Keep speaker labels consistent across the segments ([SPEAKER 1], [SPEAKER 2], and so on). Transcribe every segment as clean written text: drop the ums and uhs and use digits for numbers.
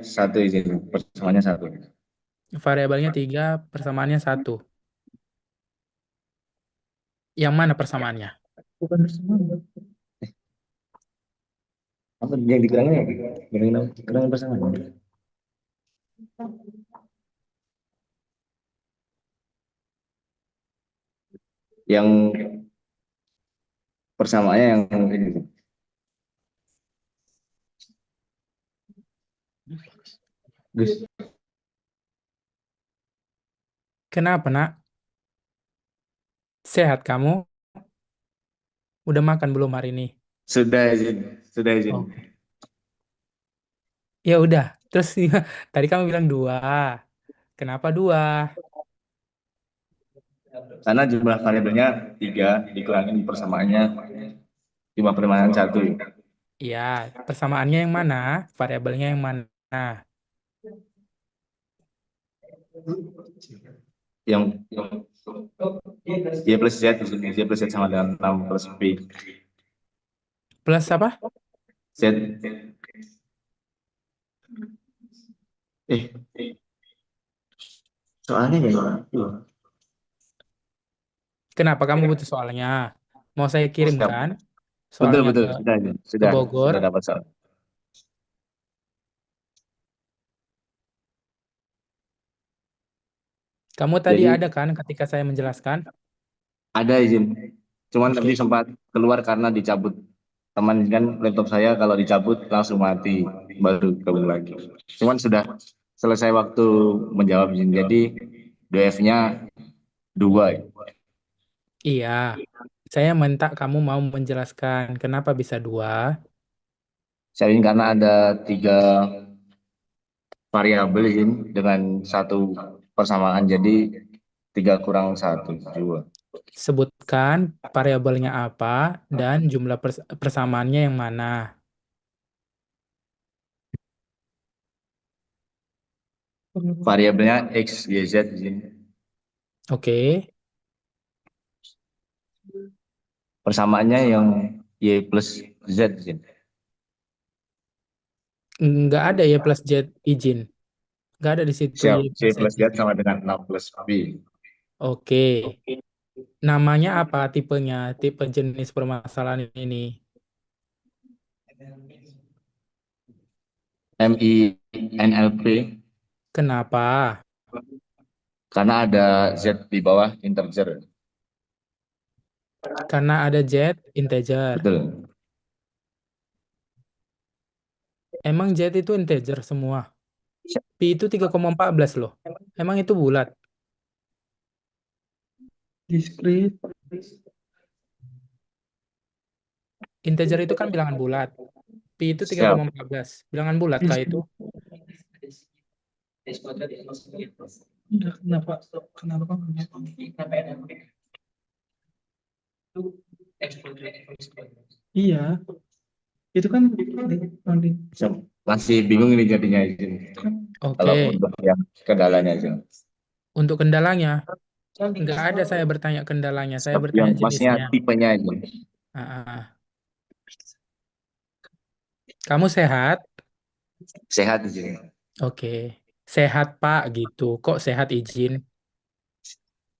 [SPEAKER 1] satu izin, persamaannya satu.
[SPEAKER 2] Variabelnya 3, persamaannya 1. Yang mana persamaannya?
[SPEAKER 1] Bukan persamaan. Apa yang dikurangin apa? Kurangin persamaan. Yang persamaannya yang ini. Gus,
[SPEAKER 2] Kenapa, nak? Sehat kamu? Udah makan belum hari ini?
[SPEAKER 1] sudah izin, sudah izin.
[SPEAKER 2] Oh, ya udah. Terus tadi kamu bilang 2. Kenapa 2?
[SPEAKER 1] Karena jumlah variabelnya tiga, dikurangin persamaannya cuma permainan satu.
[SPEAKER 2] Iya, persamaannya yang mana? Variabelnya yang mana?
[SPEAKER 1] Yang Y plus Z, di sini Y plus Z sama dengan 6 plus B.
[SPEAKER 2] Plus apa?
[SPEAKER 1] Z, eh, soalnya ya,
[SPEAKER 2] Kenapa kamu butuh soalnya? Mau saya
[SPEAKER 1] siap.
[SPEAKER 2] kirimkan
[SPEAKER 1] Betul,
[SPEAKER 2] soalnya
[SPEAKER 1] betul,
[SPEAKER 2] ke
[SPEAKER 1] sudah,
[SPEAKER 2] ke
[SPEAKER 1] sudah,
[SPEAKER 2] Bogor.
[SPEAKER 1] sudah dapat soal.
[SPEAKER 2] Kamu tadi
[SPEAKER 1] Jadi
[SPEAKER 2] ada kan ketika saya menjelaskan?
[SPEAKER 1] ada izin, cuman tadi
[SPEAKER 2] Oke.
[SPEAKER 1] sempat keluar karena dicabut. Teman kan laptop saya kalau dicabut langsung mati, baru gabung lagi. Cuman sudah selesai waktu menjawab izin. Jadi DF-nya 2.
[SPEAKER 2] Iya. Saya minta kamu mau menjelaskan kenapa bisa 2.
[SPEAKER 1] Saya ini karena ada 3 variabel izin dengan satu persamaan. Jadi 3 kurang satu, 2.
[SPEAKER 2] Sebutkan variabelnya apa dan jumlah persamaannya yang mana.
[SPEAKER 1] Variabelnya X, Y, Z izin.
[SPEAKER 2] Oke.
[SPEAKER 1] Persamaannya yang Y plus Z izin.
[SPEAKER 2] Nggak ada ya plus Z izin. Nggak ada di situ
[SPEAKER 1] Siap,
[SPEAKER 2] Y
[SPEAKER 1] C
[SPEAKER 2] plus Z
[SPEAKER 1] plus Z
[SPEAKER 2] izin.
[SPEAKER 1] sama dengan 6 plus B.
[SPEAKER 2] Oke. Namanya apa tipenya? Tipe jenis permasalahan ini.
[SPEAKER 1] MINLP
[SPEAKER 2] Kenapa?
[SPEAKER 1] karena ada Z di bawah integer.
[SPEAKER 2] Karena ada Z integer.
[SPEAKER 1] Betul.
[SPEAKER 2] Emang Z itu integer semua. Pi itu 3,14 loh. Emang itu bulat.
[SPEAKER 1] Diskrit.
[SPEAKER 2] Integer itu kan bilangan bulat. Pi itu
[SPEAKER 1] Siap.
[SPEAKER 2] 3,14. Bilangan bulat kah itu?
[SPEAKER 1] Udah, kenapa? Kenapa? Iya, itu kan siap. Masih bingung ini jadinya izin. Kalau
[SPEAKER 2] Oke.
[SPEAKER 1] untuk yang kendalanya aja.
[SPEAKER 2] Untuk kendalanya, nggak ada saya bertanya kendalanya. Saya
[SPEAKER 1] Siap. Yang
[SPEAKER 2] bertanya
[SPEAKER 1] pasnya
[SPEAKER 2] jenisnya.
[SPEAKER 1] tipenya aja.
[SPEAKER 2] Ah, ah, ah. Kamu sehat?
[SPEAKER 1] Sehat izin.
[SPEAKER 2] Oke. Sehat, Pak, gitu. Kok sehat izin?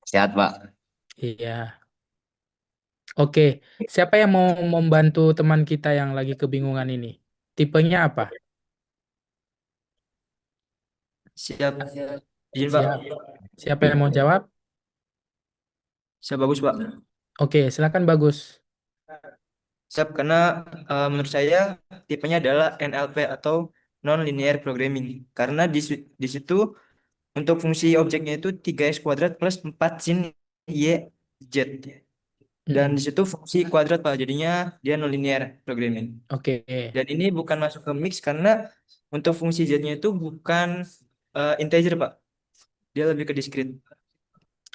[SPEAKER 1] Sehat, Pak.
[SPEAKER 2] Iya. Oke. Siapa yang mau membantu teman kita yang lagi kebingungan ini? Tipenya apa?
[SPEAKER 3] Siap. Izin, Pak.
[SPEAKER 2] Siap. Siapa yang mau jawab?
[SPEAKER 3] Siap, bagus, Pak.
[SPEAKER 2] Oke, silakan bagus.
[SPEAKER 3] Siap, karena menurut saya tipenya adalah NLP atau non-linear programming. Karena di situ untuk fungsi objeknya itu 3x kuadrat plus 4 sin y z. Dan
[SPEAKER 2] Mm-mm.
[SPEAKER 3] di situ fungsi kuadrat, Pak. Jadinya dia non-linear programming.
[SPEAKER 2] Oke.
[SPEAKER 3] Dan ini bukan masuk ke mix karena untuk fungsi z-nya itu bukan integer, Pak. Dia lebih ke discrete.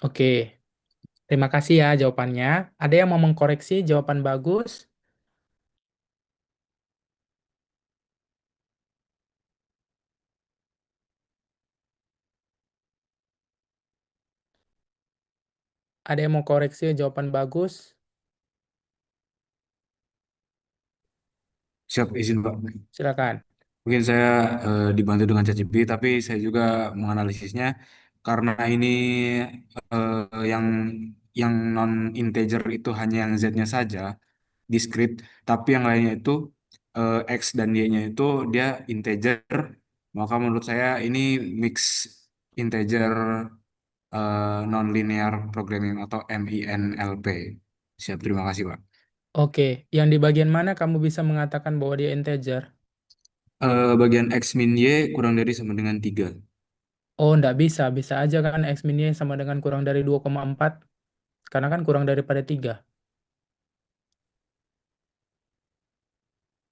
[SPEAKER 2] Oke. Terima kasih ya jawabannya. Ada yang mau mengkoreksi jawaban bagus? Ada yang mau koreksi jawaban bagus?
[SPEAKER 3] Siap, izin, Pak.
[SPEAKER 2] Silakan.
[SPEAKER 4] Mungkin saya dibantu dengan ChatGPT, tapi saya juga menganalisisnya karena ini yang non integer itu hanya yang z-nya saja discrete, tapi yang lainnya itu x dan y-nya itu dia integer. Maka menurut saya ini mix integer non-linear programming atau MINLP. Siap, terima kasih, Pak.
[SPEAKER 2] Oke, yang di bagian mana kamu bisa mengatakan bahwa dia integer?
[SPEAKER 4] Bagian x min y kurang dari sama dengan 3.
[SPEAKER 2] Oh, enggak bisa. Bisa aja kan X min Y sama dengan kurang dari 2,4. Karena kan kurang daripada 3.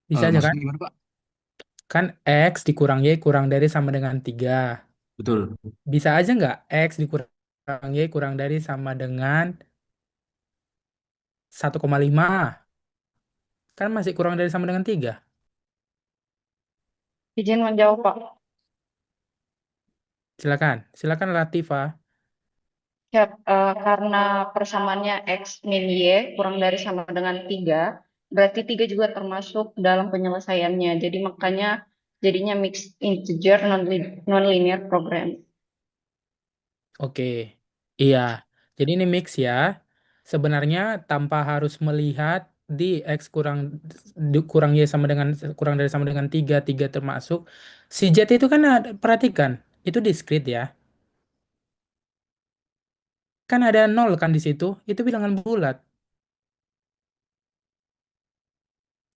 [SPEAKER 2] Bisa aja kan?
[SPEAKER 4] Maksudnya gimana, Pak?
[SPEAKER 2] Kan X dikurang Y kurang dari sama dengan 3.
[SPEAKER 4] Betul.
[SPEAKER 2] Bisa aja nggak X dikurang Y kurang dari sama dengan 1,5. Kan masih kurang dari sama dengan 3.
[SPEAKER 5] Izin menjawab, Pak.
[SPEAKER 2] Silakan. Silakan Latifa.
[SPEAKER 5] Ya, karena persamaannya X min Y kurang dari sama dengan 3, berarti 3 juga termasuk dalam penyelesaiannya. Jadi makanya jadinya mixed integer non-linear program.
[SPEAKER 2] Oke. Iya. Jadi ini mix ya. Sebenarnya tanpa harus melihat di X kurang Y sama dengan kurang dari sama dengan 3, 3 termasuk. Si Z itu kan perhatikan, itu discrete ya. Kan ada 0 kan di situ, itu bilangan bulat.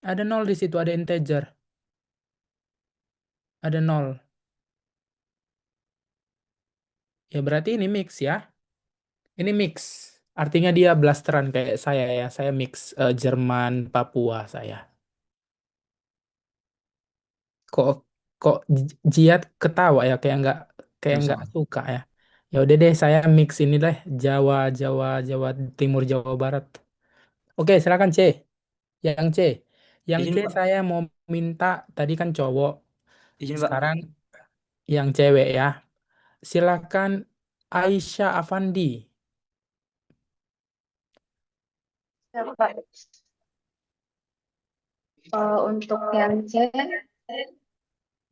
[SPEAKER 2] Ada 0 di situ, ada integer. Ada 0. Ya berarti ini mix ya. Ini mix. Artinya dia blasteran kayak saya ya. Saya mix Jerman, Papua saya. Kok kok Jiat ketawa ya kayak nggak
[SPEAKER 4] Sama.
[SPEAKER 2] suka ya. Ya udah deh saya mix ini deh Jawa Jawa Timur Jawa Barat. Oke, silakan C. Yang C. Yang C
[SPEAKER 3] Izin Pak,
[SPEAKER 2] saya mau minta tadi kan cowok.
[SPEAKER 3] izin Pak.
[SPEAKER 2] Sekarang yang cewek ya. Silakan Aisyah Afandi.
[SPEAKER 5] Ya, Pak. Untuk yang C,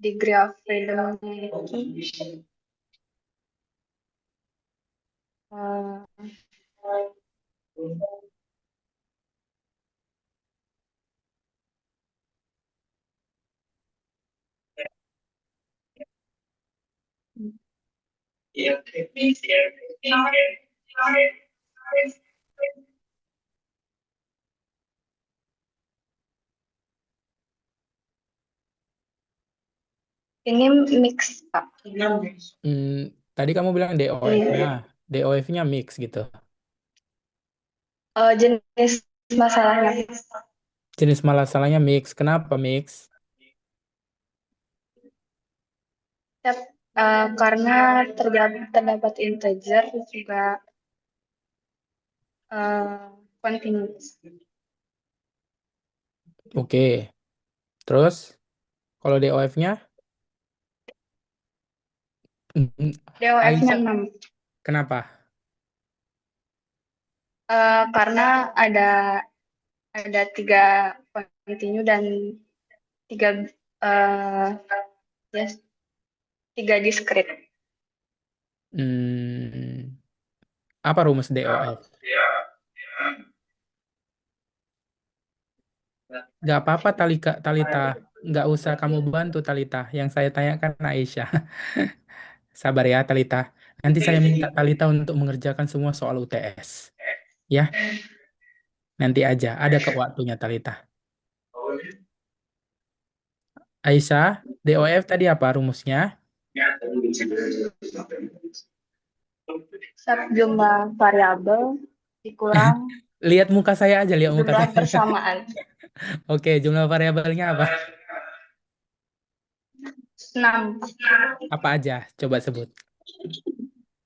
[SPEAKER 5] degree of freedom memiliki eh, ini mix, Pak.
[SPEAKER 2] Tadi kamu bilang DOF-nya.
[SPEAKER 5] Iya.
[SPEAKER 2] DOF-nya mix gitu.
[SPEAKER 5] Jenis masalahnya.
[SPEAKER 2] Jenis masalahnya mix. Kenapa mix?
[SPEAKER 5] Ya, karena terdapat integer juga continuous.
[SPEAKER 2] Oke. Terus kalau DOF-nya?
[SPEAKER 5] DOF-nya
[SPEAKER 2] Aisyah,
[SPEAKER 5] 6.
[SPEAKER 2] kenapa?
[SPEAKER 5] Karena ada 3 continue dan 3 yes, 3 discrete.
[SPEAKER 2] Apa rumus DOF? Gak apa-apa Talita. Nggak usah kamu bantu Talita. Yang saya tanyakan Aisyah. Sabar ya Talita. Nanti saya minta Talita untuk mengerjakan semua soal UTS. Ya, nanti aja. Ada ke waktunya Talita. Aisyah, DOF tadi apa rumusnya?
[SPEAKER 5] Jumlah variabel dikurang
[SPEAKER 2] Lihat muka saya aja, lihat muka
[SPEAKER 5] jumlah
[SPEAKER 2] saya.
[SPEAKER 5] persamaan.
[SPEAKER 2] Oke, jumlah variabelnya apa?
[SPEAKER 5] 6.
[SPEAKER 2] Apa aja? Coba sebut.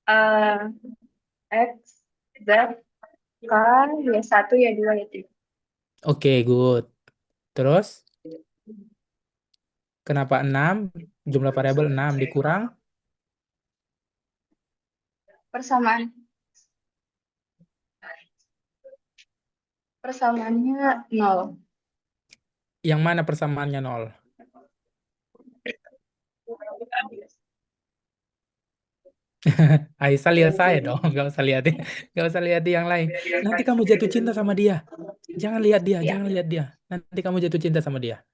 [SPEAKER 5] Eh, X, Z, K, Y1, Y2, Y3.
[SPEAKER 2] Oke, good. Terus, kenapa 6? Jumlah variabel 6 dikurang?
[SPEAKER 5] Persamaan. Persamaannya 0.
[SPEAKER 2] Yang mana persamaannya 0? Aisyah lihat saya dong, nggak usah lihat, nggak usah lihat yang lain. Nanti kamu jatuh cinta sama dia. Jangan lihat dia,
[SPEAKER 5] Ya,
[SPEAKER 2] jangan lihat dia. Nanti kamu jatuh cinta sama dia.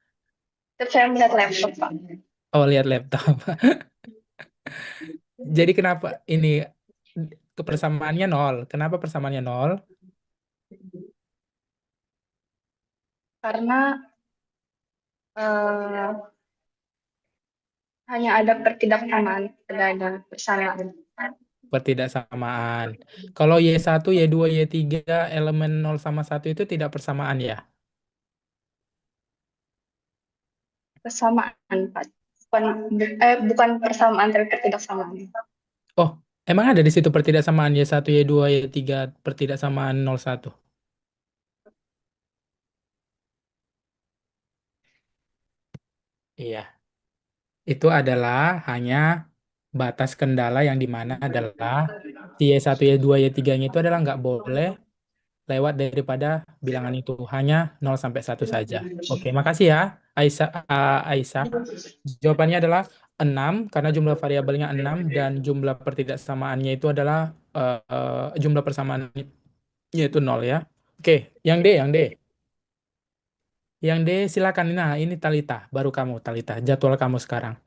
[SPEAKER 5] terus saya melihat laptop, Pak.
[SPEAKER 2] Oh, lihat laptop. Jadi kenapa ini kepersamaannya nol? Kenapa persamaannya nol?
[SPEAKER 5] Karena eh, hanya ada pertidaksamaan, tidak ada persamaan.
[SPEAKER 2] Pertidaksamaan. Kalau Y1, Y2, Y3 elemen 0 sama 1 itu tidak persamaan ya?
[SPEAKER 5] Persamaan, Pak. Bukan persamaan, tapi pertidaksamaan.
[SPEAKER 2] Oh, emang ada di situ pertidaksamaan Y1, Y2, Y3 pertidaksamaan 01? Iya, itu adalah hanya batas kendala yang dimana adalah si Y1, Y2, Y3-nya itu adalah nggak boleh lewat daripada bilangan itu. Hanya 0 sampai 1 saja. Oke, makasih ya, Aisyah. Aisyah. Jawabannya adalah 6 karena jumlah variabelnya 6 dan jumlah pertidaksamaannya itu adalah jumlah persamaannya itu 0 ya. Oke, yang D, yang D. Yang D silakan. Nah, ini Talita, baru kamu Talita. Jadwal kamu sekarang.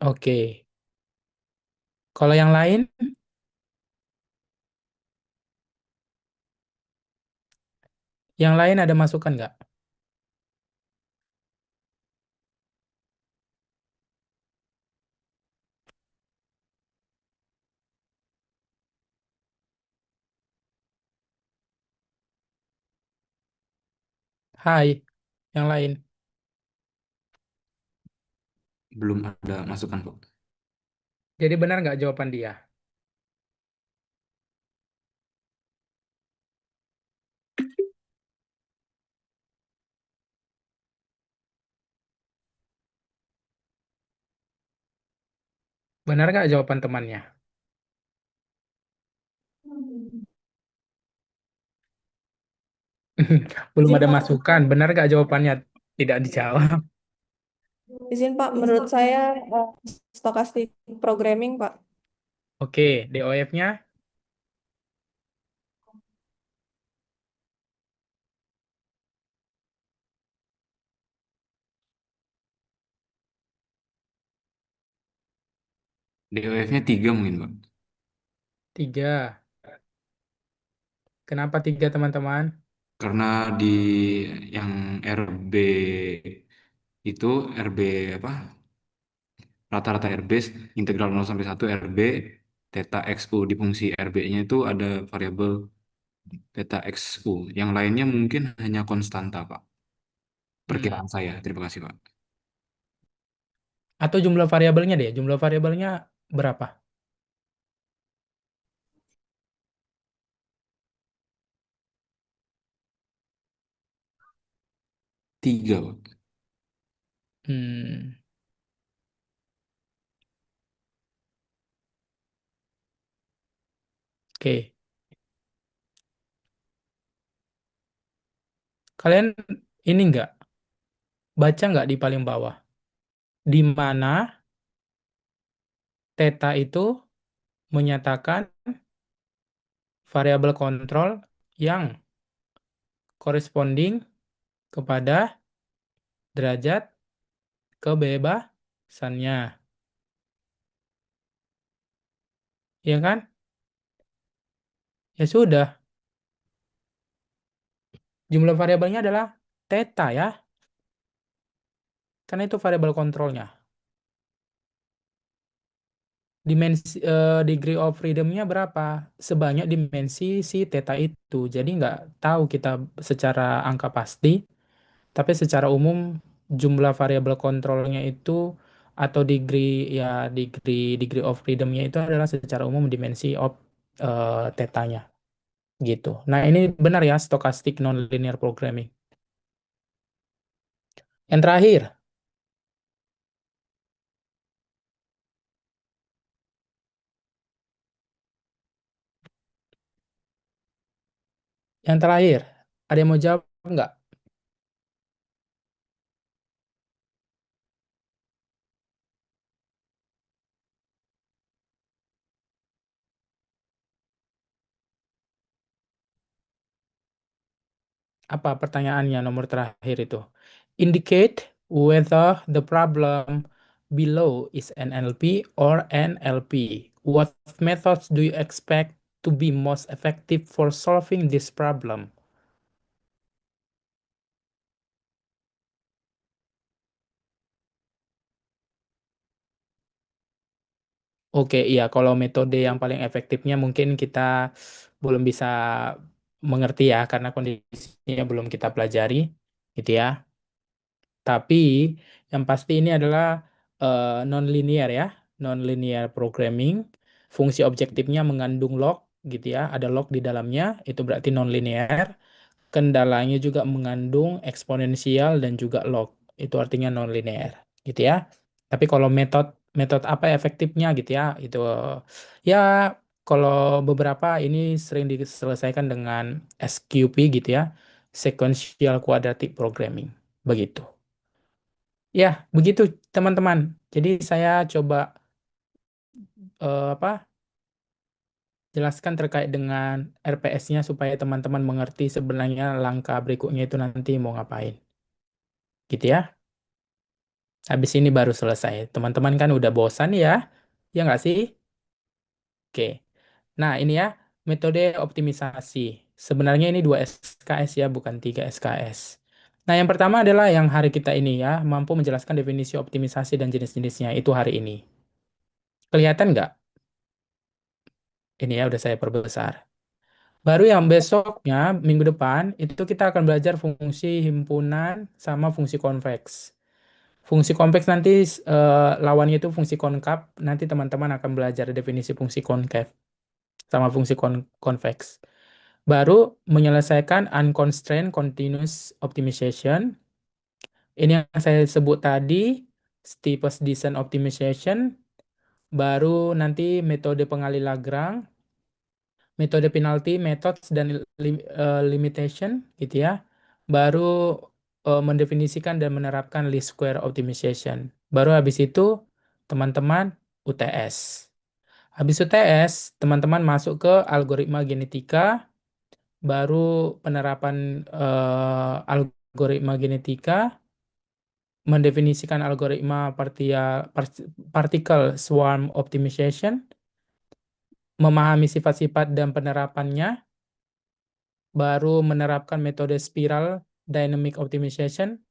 [SPEAKER 2] Oke. Kalau yang lain ada masukan nggak? Hai, yang lain.
[SPEAKER 4] Belum ada masukan, Pak.
[SPEAKER 2] Jadi benar nggak jawaban dia? Benar nggak jawaban temannya? Belum
[SPEAKER 6] Izin
[SPEAKER 2] ada
[SPEAKER 6] Pak,
[SPEAKER 2] masukan. Benar nggak jawabannya? Tidak dijawab.
[SPEAKER 6] izin Pak, menurut saya stochastic programming Pak.
[SPEAKER 2] Oke, DOF-nya?
[SPEAKER 4] DOF-nya 3 mungkin, Pak.
[SPEAKER 2] 3. Kenapa 3, teman-teman?
[SPEAKER 4] Karena di yang RB itu RB apa? Rata-rata RB integral 0 sampai 1 RB theta XU di fungsi RB-nya itu ada variabel theta XU. Yang lainnya mungkin hanya konstanta, Pak. Perkiraan saya. Terima kasih, Pak.
[SPEAKER 2] Atau jumlah variabelnya deh. Jumlah variabelnya berapa?
[SPEAKER 4] Tiga, Pak.
[SPEAKER 2] Hmm, oke. Kalian ini nggak? Baca nggak di paling bawah? Di mana theta itu menyatakan variabel kontrol yang corresponding kepada derajat kebebasannya. Ya kan? Ya sudah. Jumlah variabelnya adalah theta ya. Karena itu variabel kontrolnya. Degree of freedom-nya berapa? Sebanyak dimensi si theta itu. Jadi nggak tahu kita secara angka pasti, tapi secara umum jumlah variabel kontrolnya itu atau degree of freedomnya itu adalah secara umum dimensi of tetanya gitu. Nah, ini benar ya, stochastic nonlinear programming. Yang terakhir, ada yang mau jawab nggak? Apa pertanyaannya nomor terakhir itu? Indicate whether the problem below is NLP or NLP. What methods do you expect to be most effective for solving this problem? Oke, iya, kalau metode yang paling efektifnya mungkin kita belum bisa mengerti ya, karena kondisinya belum kita pelajari, gitu ya. Tapi yang pasti ini adalah non-linear ya, non-linear programming. Fungsi objektifnya mengandung log, gitu ya, ada log di dalamnya, itu berarti non-linear. Kendalanya juga mengandung eksponensial dan juga log, itu artinya non-linear, gitu ya. Tapi kalau metode apa efektifnya gitu ya, itu ya kalau beberapa ini sering diselesaikan dengan SQP gitu ya, sequential quadratic programming, begitu. Ya, begitu teman-teman. Jadi saya coba jelaskan terkait dengan RPS-nya supaya teman-teman mengerti sebenarnya langkah berikutnya itu nanti mau ngapain. Gitu ya. Habis ini baru selesai. Teman-teman kan udah bosan ya? Ya nggak sih? Oke. Nah, ini ya, metode optimisasi. Sebenarnya ini 2 SKS ya, bukan 3 SKS. Nah, yang pertama adalah yang hari kita ini ya, mampu menjelaskan definisi optimisasi dan jenis-jenisnya. Itu hari ini. Kelihatan nggak? Ini ya, udah saya perbesar. Baru yang besoknya, minggu depan, itu kita akan belajar fungsi himpunan sama fungsi konveks. Fungsi kompleks nanti lawannya itu fungsi konkav. Nanti teman-teman akan belajar definisi fungsi konkav sama fungsi konveks. Baru menyelesaikan unconstrained continuous optimization. Ini yang saya sebut tadi, steepest descent optimization. Baru nanti metode pengali Lagrange, metode penalty, methods, dan limitation, gitu ya. Baru mendefinisikan dan menerapkan least square optimization. Baru habis itu teman-teman UTS. Habis UTS, teman-teman masuk ke algoritma genetika, baru penerapan algoritma genetika, mendefinisikan algoritma particle swarm optimization, memahami sifat-sifat dan penerapannya, baru menerapkan metode spiral dynamic optimization,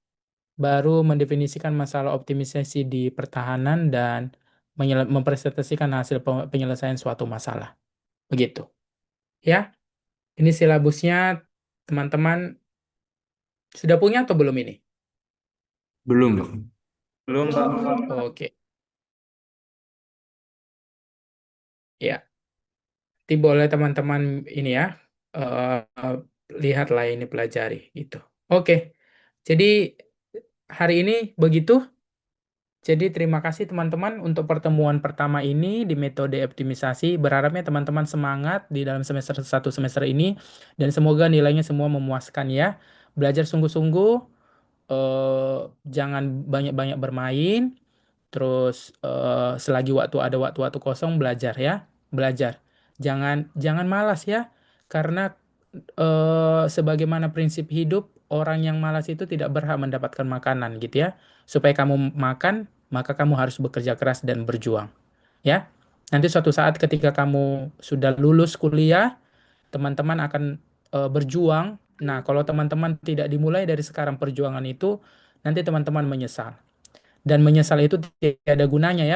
[SPEAKER 2] baru mendefinisikan masalah optimisasi di pertahanan dan mempresentasikan hasil penyelesaian suatu masalah. Begitu. Ya, ini silabusnya teman-teman sudah punya atau belum ini?
[SPEAKER 4] Belum, Dok.
[SPEAKER 3] Belum, Pak.
[SPEAKER 2] Oke. Ya, nanti boleh teman-teman ini ya, lihatlah ini pelajari gitu. Oke, jadi hari ini begitu. Jadi terima kasih teman-teman untuk pertemuan pertama ini di metode optimisasi. Berharapnya teman-teman semangat di dalam semester 1 semester ini dan semoga nilainya semua memuaskan ya. Belajar sungguh-sungguh, jangan banyak-banyak bermain. Terus selagi waktu kosong belajar ya, belajar. Jangan malas ya, karena sebagaimana prinsip hidup, orang yang malas itu tidak berhak mendapatkan makanan gitu ya. Supaya kamu makan, maka kamu harus bekerja keras dan berjuang ya. Nanti suatu saat ketika kamu sudah lulus kuliah, teman-teman akan berjuang. Nah, kalau teman-teman tidak dimulai dari sekarang perjuangan itu, nanti teman-teman menyesal. Dan menyesal itu tidak ada gunanya ya.